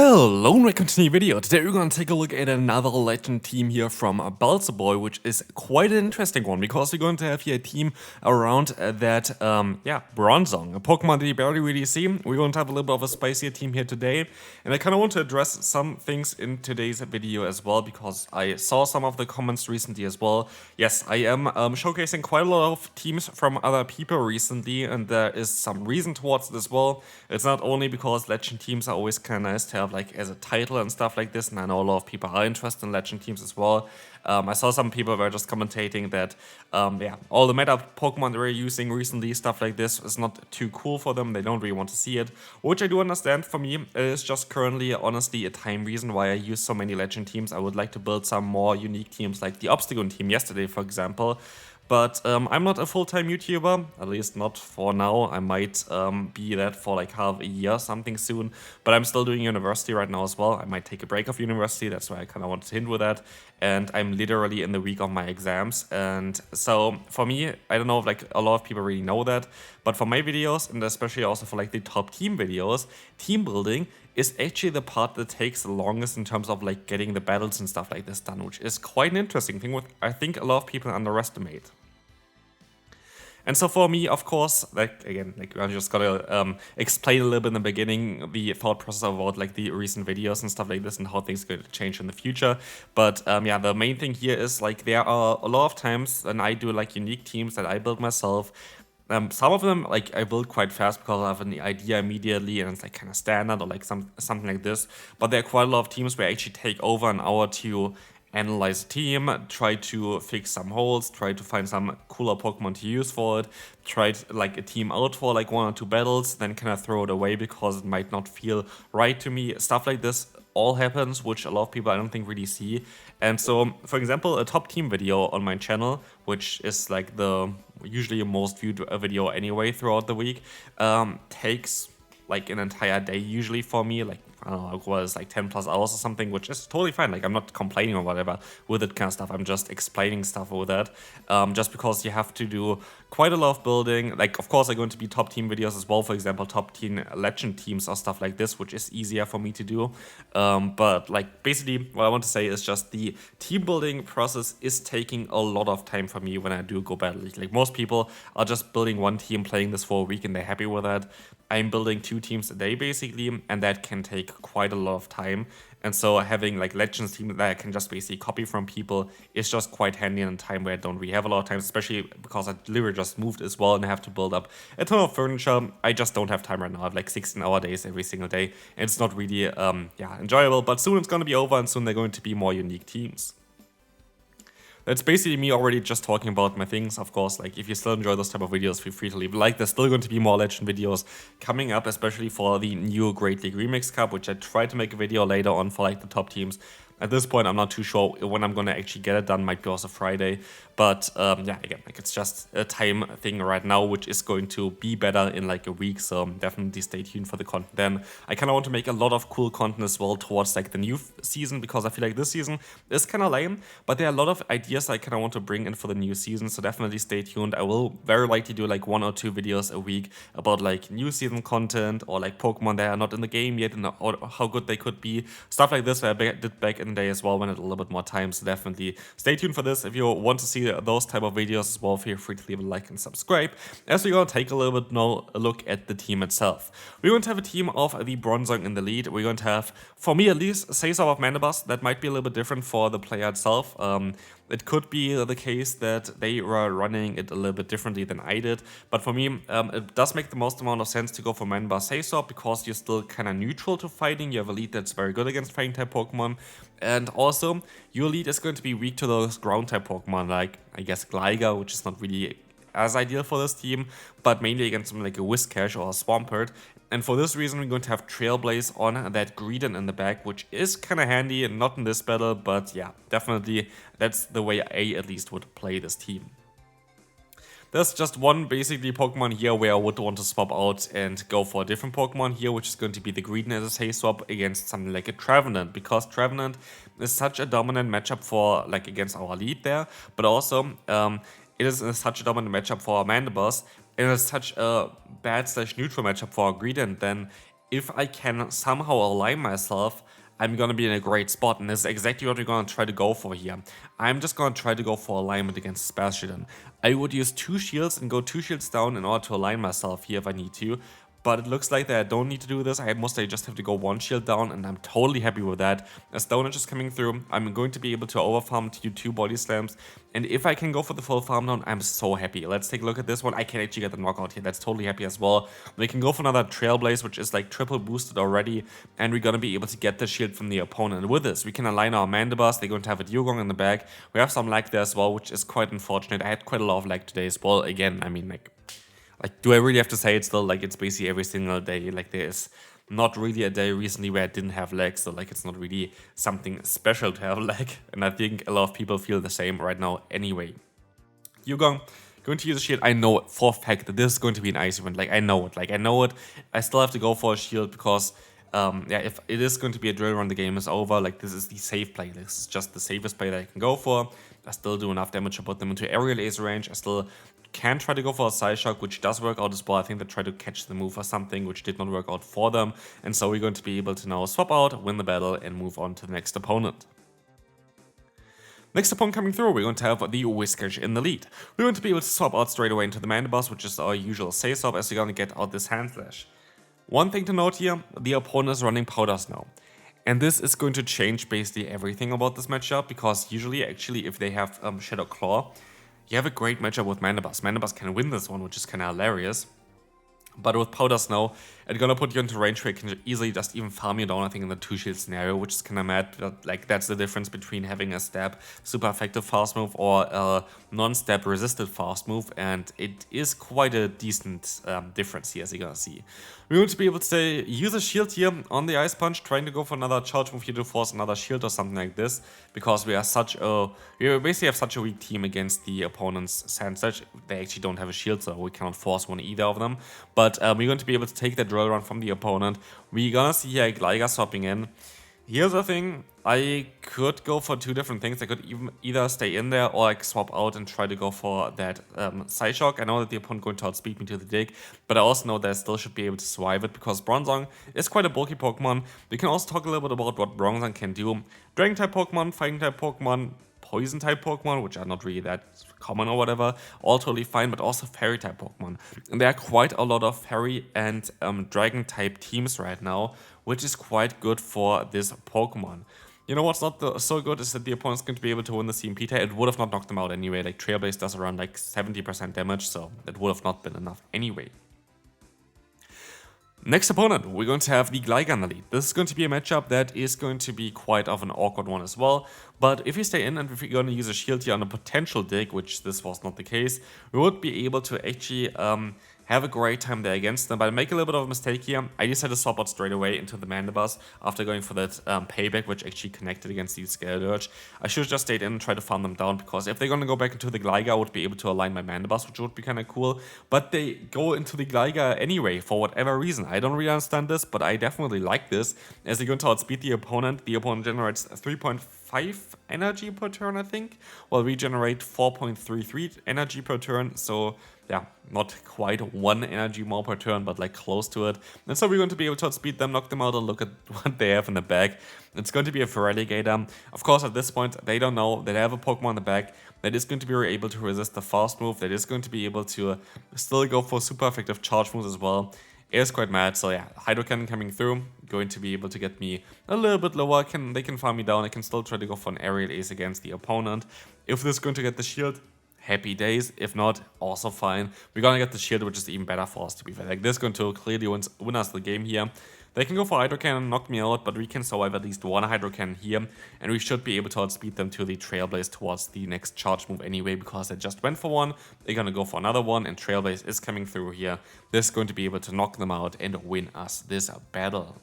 Hello and welcome to a new video. Today we're going to take a look at another legend team here from Sableye, which is quite an interesting one because we're going to have here a team around that, Bronzong, a Pokemon that you barely really see. We're going to have a little bit of a spicier team here today, and I kind of want to address some things in today's video as well because I saw some of the comments recently as well. Yes, I am showcasing quite a lot of teams from other people recently, and there is some reason towards it as well. It's not only because legend teams are always kind of nice to have like as a title and stuff like this, and I know a lot of people are interested in legend teams as well. I saw some people were just commentating that all the meta Pokemon they're using recently, stuff like this, is not too cool for them. They don't really want to see it, which I do understand. For me, it is just currently honestly a time reason why I use so many legend teams. I would like to build some more unique teams like the Obstacle team yesterday, for example. But I'm not a full-time YouTuber, at least not for now. I might be that for like half a year, something soon. But I'm still doing university right now as well. I might take a break of university, that's why I kind of wanted to hint with that. And I'm literally in the week of my exams. And so for me, I don't know if like a lot of people really know that, but for my videos, and especially also for like the top team videos, team building is actually the part that takes the longest in terms of like getting the battles and stuff like this done, which is quite an interesting thing, what I think a lot of people underestimate. And so for me, of course, like again, like I just gotta explain a little bit in the beginning the thought process about like the recent videos and stuff like this and how things are going to change in the future. But yeah, the main thing here is like there are a lot of times when I do like unique teams that I build myself. Some of them like I build quite fast because I have an idea immediately and it's like kind of standard or like something like this. But there are quite a lot of teams where I actually take over an hour to analyze a team, try to fix some holes, try to find some cooler Pokemon to use for it, try like a team out for like 1 or 2 battles, then kind of throw it away because it might not feel right to me. Stuff like this all happens, which a lot of people I don't think really see. And so, for example, a top team video on my channel, which is like the usually most viewed video anyway throughout the week, takes like an entire day usually for me, like I don't know, it was like 10 plus hours or something, which is totally fine. Like I'm not complaining or whatever with it kind of stuff. I'm just explaining stuff with that. Just because you have to do quite a lot of building. Like of course, I'm going to be top team videos as well. For example, top team legend teams or stuff like this, which is easier for me to do. But like basically what I want to say is just the team building process is taking a lot of time for me when I do go battle. Like most people are just building one team, playing this for a week and they're happy with that. I'm building 2 teams a day basically, and that can take quite a lot of time. And so having like legends team that I can just basically copy from people is just quite handy in a time where I don't really have a lot of time, especially because I literally just moved as well and I have to build up a ton of furniture. I just don't have time right now. I have like 16-hour days every single day, and it's not really enjoyable, but soon it's going to be over and soon they're going to be more unique teams. That's basically me already just talking about my things. Of course, like if you still enjoy those type of videos, feel free to leave a like. There's still going to be more legend videos coming up, especially for the new Great League Remix Cup, which I tried to make a video later on for like the top teams. At this point, I'm not too sure when I'm going to actually get it done. Might be also Friday. But yeah, again, like it's just a time thing right now, which is going to be better in like a week. So definitely stay tuned for the content then. I kind of want to make a lot of cool content as well towards like the new season, because I feel like this season is kind of lame. But there are a lot of ideas I kind of want to bring in for the new season. So definitely stay tuned. I will very likely do like 1 or 2 videos a week about like new season content or like Pokemon that are not in the game yet and how good they could be. Stuff like this that I did back in the day as well when I had a little bit more time. So definitely stay tuned for this. If you want to see those type of videos as well, feel free to leave a like and subscribe, as we're going to take a little bit now a look at the team itself. We're going to have a team of the Bronzong in the lead. We're going to have, for me at least, say some of Mandibuzz. That might be a little bit different for the player itself. It could be the case that they were running it a little bit differently than I did, but for me, it does make the most amount of sense to go for Mandibuzz Saysop because you're still kind of neutral to fighting. You have a lead that's very good against fighting type Pokemon, and also your lead is going to be weak to those ground type Pokemon, like I guess Gligar, which is not really as ideal for this team, but mainly against something like a Whiscash or a Swampert. And for this reason, we're going to have Trailblaze on that Greedent in the back, which is kind of handy, and not in this battle, but yeah, definitely that's the way I at least would play this team. There's just one basically Pokemon here where I would want to swap out and go for a different Pokemon here, which is going to be the Greedent as a say swap against something like a Trevenant, because Trevenant is such a dominant matchup for like against our lead there, but also it is such a dominant matchup for our Mandibuzz, and it's such a bad/neutral matchup for our Greedent, then if I can somehow align myself, I'm gonna be in a great spot, and this is exactly what we're gonna try to go for here. I'm just gonna try to go for alignment against Spaziodan. I would use 2 shields and go 2 shields down in order to align myself here if I need to, but it looks like that I don't need to do this. I mostly just have to go 1 shield down, and I'm totally happy with that. As Stonehenge is coming through, I'm going to be able to overfarm to do 2 body slams, and if I can go for the full farm down, I'm so happy. Let's take a look at this one. I can actually get the knockout here. That's totally happy as well. We can go for another Trailblaze, which is like triple boosted already, and we're gonna be able to get the shield from the opponent. With this, we can align our Mandibus. They're going to have a Dugong in the back. We have some lag there as well, which is quite unfortunate. I had quite a lot of lag today as well. Again, I mean, like, do I really have to say it still? Like, it's basically every single day. Like, there is not really a day recently where I didn't have lag, so like, it's not really something special to have lag, and I think a lot of people feel the same right now anyway. Dugong, going to use a shield. I know for a fact that this is going to be an ice event. Like, I know it. I still have to go for a shield because, yeah, if it is going to be a drill run, the game is over. Like, this is the safe play. This is just the safest play that I can go for. I still do enough damage to put them into aerial ace range. I still can try to go for a side shock, which does work out as well. I think they tried to catch the move or something, which did not work out for them. And so we're going to be able to now swap out, win the battle, and move on to the next opponent. Next opponent coming through, we're going to have the Whiscash in the lead. We're going to be able to swap out straight away into the Mandibus, which is our usual say swap, as we're going to get out this Hand Slash. One thing to note here, the opponent is running Powder Snow. And this is going to change basically everything about this matchup, because usually, actually, if they have Shadow Claw, you have a great matchup with Mandibus. Mandibus can win this one, which is kind of hilarious. But with Powder Snow, it's gonna put you into range where it can easily just even farm you down, I think, in the 2-shield scenario, which is kind of mad. But, like, that's the difference between having a stab super effective fast move or a non-stab resisted fast move, and it is quite a decent difference here, as you're gonna see. We're going to be able to say, use a shield here on the Ice Punch, trying to go for another charge move here to force another shield or something like this, because we basically have such a weak team against the opponent's Sand Sledge. They actually don't have a shield, so we cannot force one either of them. But we're going to be able to take that drill run from the opponent. We're gonna see here Gligar swapping in. Here's the thing, I could go for 2 different things. I could either stay in there or like swap out and try to go for that Side Shock. I know that the opponent going to outspeed me to the dig, but I also know that I still should be able to survive it because Bronzong is quite a bulky Pokemon. We can also talk a little bit about what Bronzong can do. Dragon type Pokemon, Fighting type Pokemon, Poison type Pokemon, which are not really that common or whatever, all totally fine, but also Fairy type Pokemon. And there are quite a lot of Fairy and Dragon type teams right now, which is quite good for this Pokemon. You know what's not so good is that the opponent's going to be able to win the CMP tie. It would have not knocked them out anyway. Like, Trailblaze does around like 70% damage, so it would have not been enough anyway. Next opponent, we're going to have the Gligar in the lead. This is going to be a matchup that is going to be quite of an awkward one as well. But if we stay in and if we're going to use a shield here on a potential dig, which this was not the case, we would be able to actually have a great time there against them. But I make a little bit of a mistake here. I decided to swap out straight away into the Mandibus after going for that payback, which actually connected against the Scaled. I should have just stayed in and tried to farm them down, because if they're going to go back into the Gligar, I would be able to align my Mandibus, which would be kind of cool. But they go into the Gligar anyway, for whatever reason. I don't really understand this, but I definitely like this. As they're going to outspeed the opponent generates 3.5 energy per turn, I think, while we generate 4.33 energy per turn. So yeah, not quite 1 energy more per turn, but like close to it. And so we're going to be able to outspeed them, knock them out, and look at what they have in the back. It's going to be a Feraligatr. Of course, at this point, they don't know that they have a Pokemon in the back that is going to be able to resist the fast move, that is going to be able to still go for super effective charge moves as well. It is quite mad, so yeah, Hydro Cannon coming through, going to be able to get me a little bit lower. They can farm me down. I can still try to go for an aerial ace against the opponent. If this is going to get the shield, happy days. If not, also fine. We're gonna get the shield, which is even better for us, to be fair. Like, this is going to clearly win us the game here. They can go for Hydro Cannon, knock me out, but we can survive at least 1 Hydro Cannon here, and we should be able to outspeed them to the Trailblaze towards the next charge move anyway, because they just went for one. They're gonna go for another one, and Trailblaze is coming through here. This is going to be able to knock them out and win us this battle.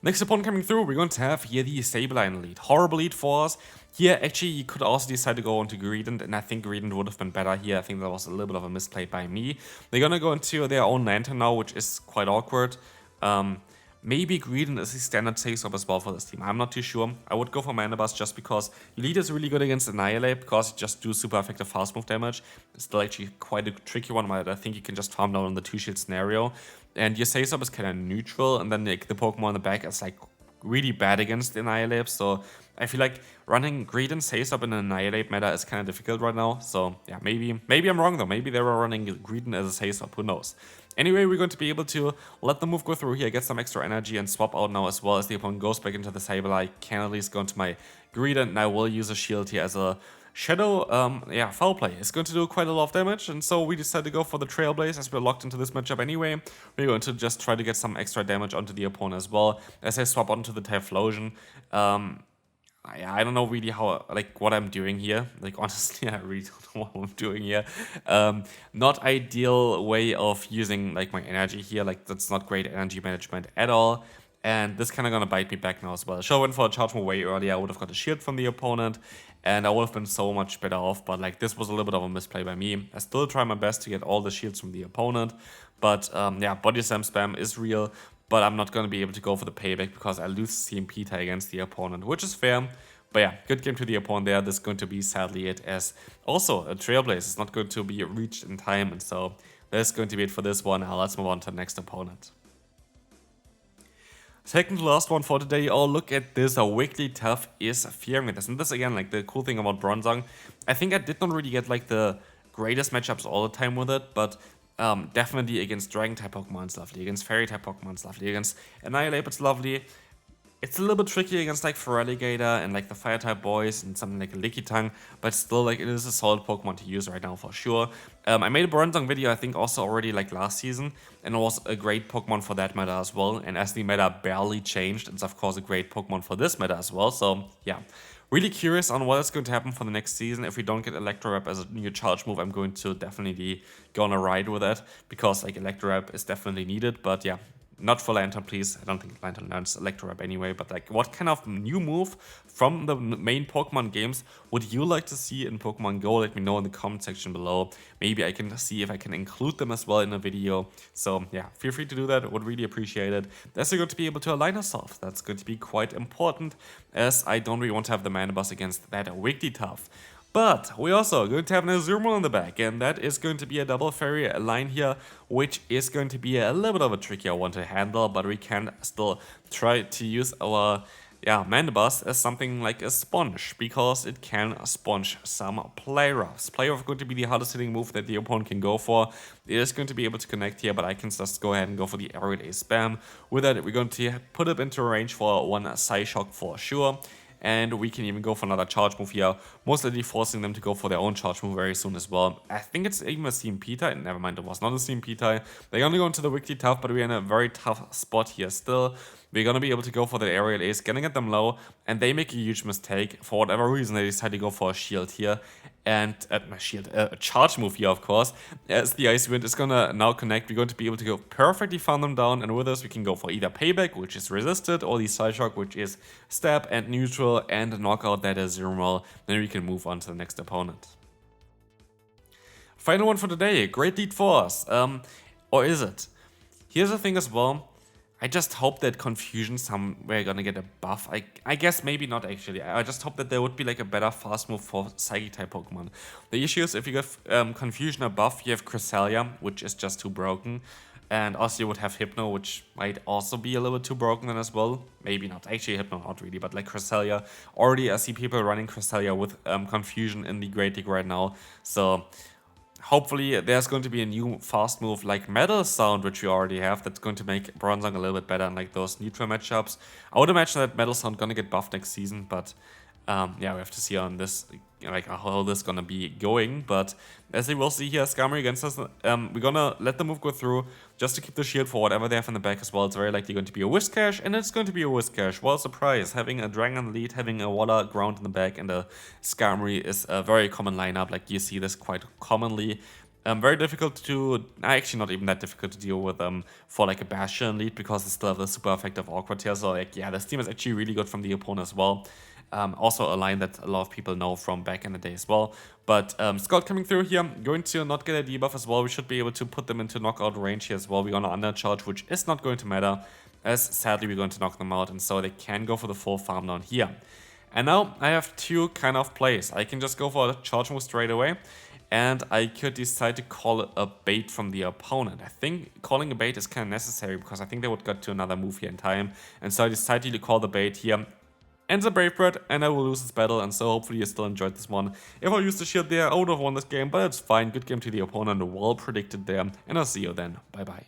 Next opponent coming through, we're going to have here the Sableye in the lead. Horrible lead for us. Here, actually, you could also decide to go into Greedent, and I think Greedent would have been better here. I think that was a little bit of a misplay by me. They're gonna go into their own Lantern now, which is quite awkward. Maybe Greedent is the standard safe swap as well for this team. I'm not too sure. I would go for Mandibus just because Lead is really good against Annihilate, because you just do super effective fast move damage. It's still actually quite a tricky one, but I think you can just farm down on the 2-shield scenario. and your Sasab is kind of neutral, and then like the Pokemon in the back is like really bad against the Annihilate, so I feel like running Greed and Sasab in an Annihilate meta is kind of difficult right now. So yeah, maybe I'm wrong though. Maybe they were running Greedon as a Sasab, who knows. Anyway, we're going to be able to let the move go through here, get some extra energy, and swap out now as well as the opponent goes back into the Sableye. Can at least go into my Greedon, and I will use a shield here as a Shadow, yeah, Foul Play is going to do quite a lot of damage, and so we decided to go for the Trailblaze as we're locked into this matchup anyway. We're going to just try to get some extra damage onto the opponent as well as I swap onto the Typhlosion. I don't know really how, like, what I'm doing here. Like, honestly, I really don't know what I'm doing here. Not ideal way of using, like, my energy here. Like, that's not great energy management at all. And this kind of gonna bite me back now as well. Should have went for a charge move way earlier. I would have got a shield from the opponent, and I would have been so much better off. But like, this was a little bit of a misplay by me. I still try my best to get all the shields from the opponent, but yeah, body slam spam is real. But I'm not gonna be able to go for the payback because I lose CMP tie against the opponent, which is fair. But yeah, good game to the opponent there. This is going to be sadly it, as also a Trailblaze is not going to be reached in time, and so that's going to be it for this one. Now let's move on to the next opponent. Second to last one for today. Oh, look at this. A Wigglytuff is fearing this. And this again, like the cool thing about Bronzong, I think I did not really get like the greatest matchups all the time with it, but definitely against Dragon type Pokemon it's lovely, against Fairy type Pokemon it's lovely, against Annihilate it's lovely. It's a little bit tricky against like Feraligatr and like the Fire type boys and something like a Lickitung, but still like it is a solid Pokemon to use right now for sure. I made a Bronzong video I think also already like last season, and it was a great Pokemon for that meta as well. And as the meta barely changed, it's of course a great Pokemon for this meta as well. So yeah, really curious on what is going to happen for the next season. If we don't get Electrowrap as a new charge move, I'm going to definitely go on a ride with it, because like Electrowrap is definitely needed. But yeah, not for Lantern, please. I don't think Lantern learns Electrowrap anyway, but like, what kind of new move from the main Pokemon games would you like to see in Pokemon Go? Let me know in the comment section below. Maybe I can see if I can include them as well in a video. So yeah, feel free to do that. I would really appreciate it. That's going to be able to align ourselves. That's going to be quite important, as I don't really want to have the Mana Boss against that Wigglytuff. But we also going to have an Azumarill in the back, and that is going to be a double fairy line here, which is going to be a little bit of a trickier one to handle, but we can still try to use our Mana Boss as something like a sponge, because it can sponge some Play Roughs. Play Rough is going to be the hardest hitting move that the opponent can go for. It is going to be able to connect here, but I can just go ahead and go for the Aerial Ace Spam. With that, we're going to put it into range for one Psyshock for sure. And we can even go for another charge move here, most likely forcing them to go for their own charge move very soon as well. I think it's even a CMP tie. Never mind, it was not a CMP tie. They're going to go into the Wigglytuff, but we're in a very tough spot here still. We're going to be able to go for the Aerial Ace, getting at them low, and they make a huge mistake. For whatever reason, they decide to go for a shield here. And a charge move here, of course, as the Icy Wind is going to now connect. We're going to be able to go perfectly farm them down, and with this we can go for either Payback, which is resisted, or the Psyshock, which is stab and neutral, and knock out that Azumarill. Then we can move on to the next opponent. Final one for today. Great lead for us. Or is it? Here's the thing as well. I just hope that Confusion somewhere gonna get a buff. I guess maybe not actually. I just hope that there would be like a better fast move for Psychic type Pokemon. The issue is if you give Confusion a buff, you have Cresselia, which is just too broken. And also you would have Hypno, which might also be a little bit too broken then as well. Maybe not. Actually, Hypno not really, but like Cresselia. Already I see people running Cresselia with Confusion in the Great League right now. So hopefully there's going to be a new fast move like Metal Sound, which we already have, that's going to make Bronzong a little bit better in like those neutral matchups. I would imagine that Metal Sound gonna get buffed next season, but yeah, we have to see on this, like how this is gonna be going. But as we will see here, Skarmory against us, we're gonna let the move go through just to keep the shield for whatever they have in the back as well. It's very likely going to be a Whiscash, and it's going to be a Whiscash. Well, surprise, having a Dragon lead, having a Water Ground in the back, and a Skarmory is a very common lineup. Like you see this quite commonly. Very difficult to, actually not even that difficult to deal with for like a Bastion lead, because they still have the super effective Awkward Tail. So like, yeah, this team is actually really good from the opponent as well. Also a line that a lot of people know from back in the day as well. But Scott coming through here, going to not get a debuff as well. We should be able to put them into knockout range here as well. We're gonna undercharge, which is not going to matter, as sadly we're going to knock them out, and so they can go for the full farm down here. And now I have two kind of plays. I can just go for a charge move straight away, and I could decide to call a bait from the opponent. I think calling a bait is kind of necessary because I think they would get to another move here in time, and so I decided to call the bait here. Ends a Brave Bird, and I will lose this battle, and so hopefully you still enjoyed this one. If I used the shield there, I would have won this game, but it's fine. Good game to the opponent, well predicted there, and I'll see you then. Bye bye.